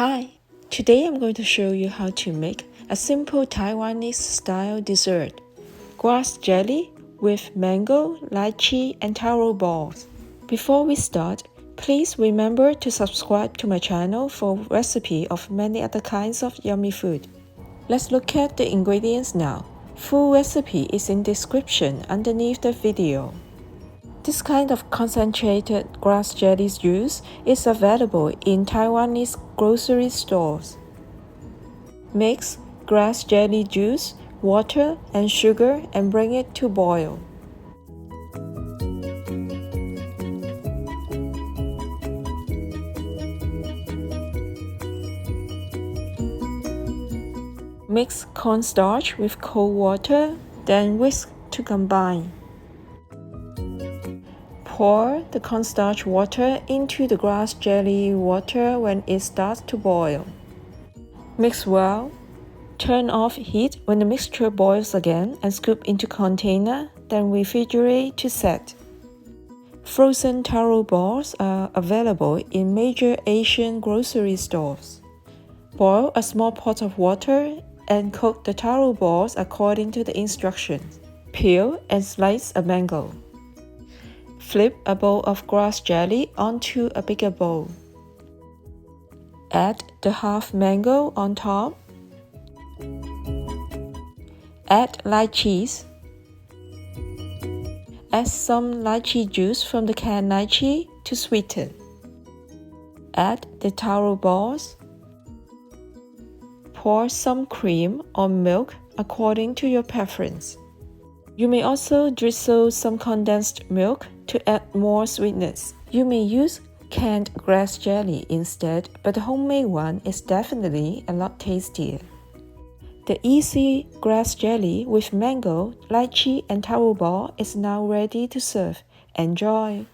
Hi, today I'm going to show you how to make a simple Taiwanese style dessert, grass jelly with mango, lychee and taro balls. Before we start, please remember to subscribe to my channel for recipe of many other kinds of yummy food. Let's look at the ingredients now. Full recipe is in description underneath the video. This kind of concentrated grass jelly juice is available in Taiwanese grocery stores. Mix grass jelly juice, water, and sugar and bring it to boil. Mix cornstarch with cold water, then whisk to combine. Pour the cornstarch water into the grass jelly water when it starts to boil. Mix well. Turn off heat when the mixture boils again and scoop into container, then refrigerate to set. Frozen taro balls are available in major Asian grocery stores. Boil a small pot of water and cook the taro balls according to the instructions. Peel and slice a mango. Flip a bowl of grass jelly onto a bigger bowl. Add the half mango on top. Add lychees. Add some lychee juice from the canned lychee to sweeten. Add the taro balls. Pour some cream or milk according to your preference. You may also drizzle some condensed milk to add more sweetness. You may use canned grass jelly instead, but the homemade one is definitely a lot tastier. The easy grass jelly with mango, lychee and taro ball is now ready to serve. Enjoy!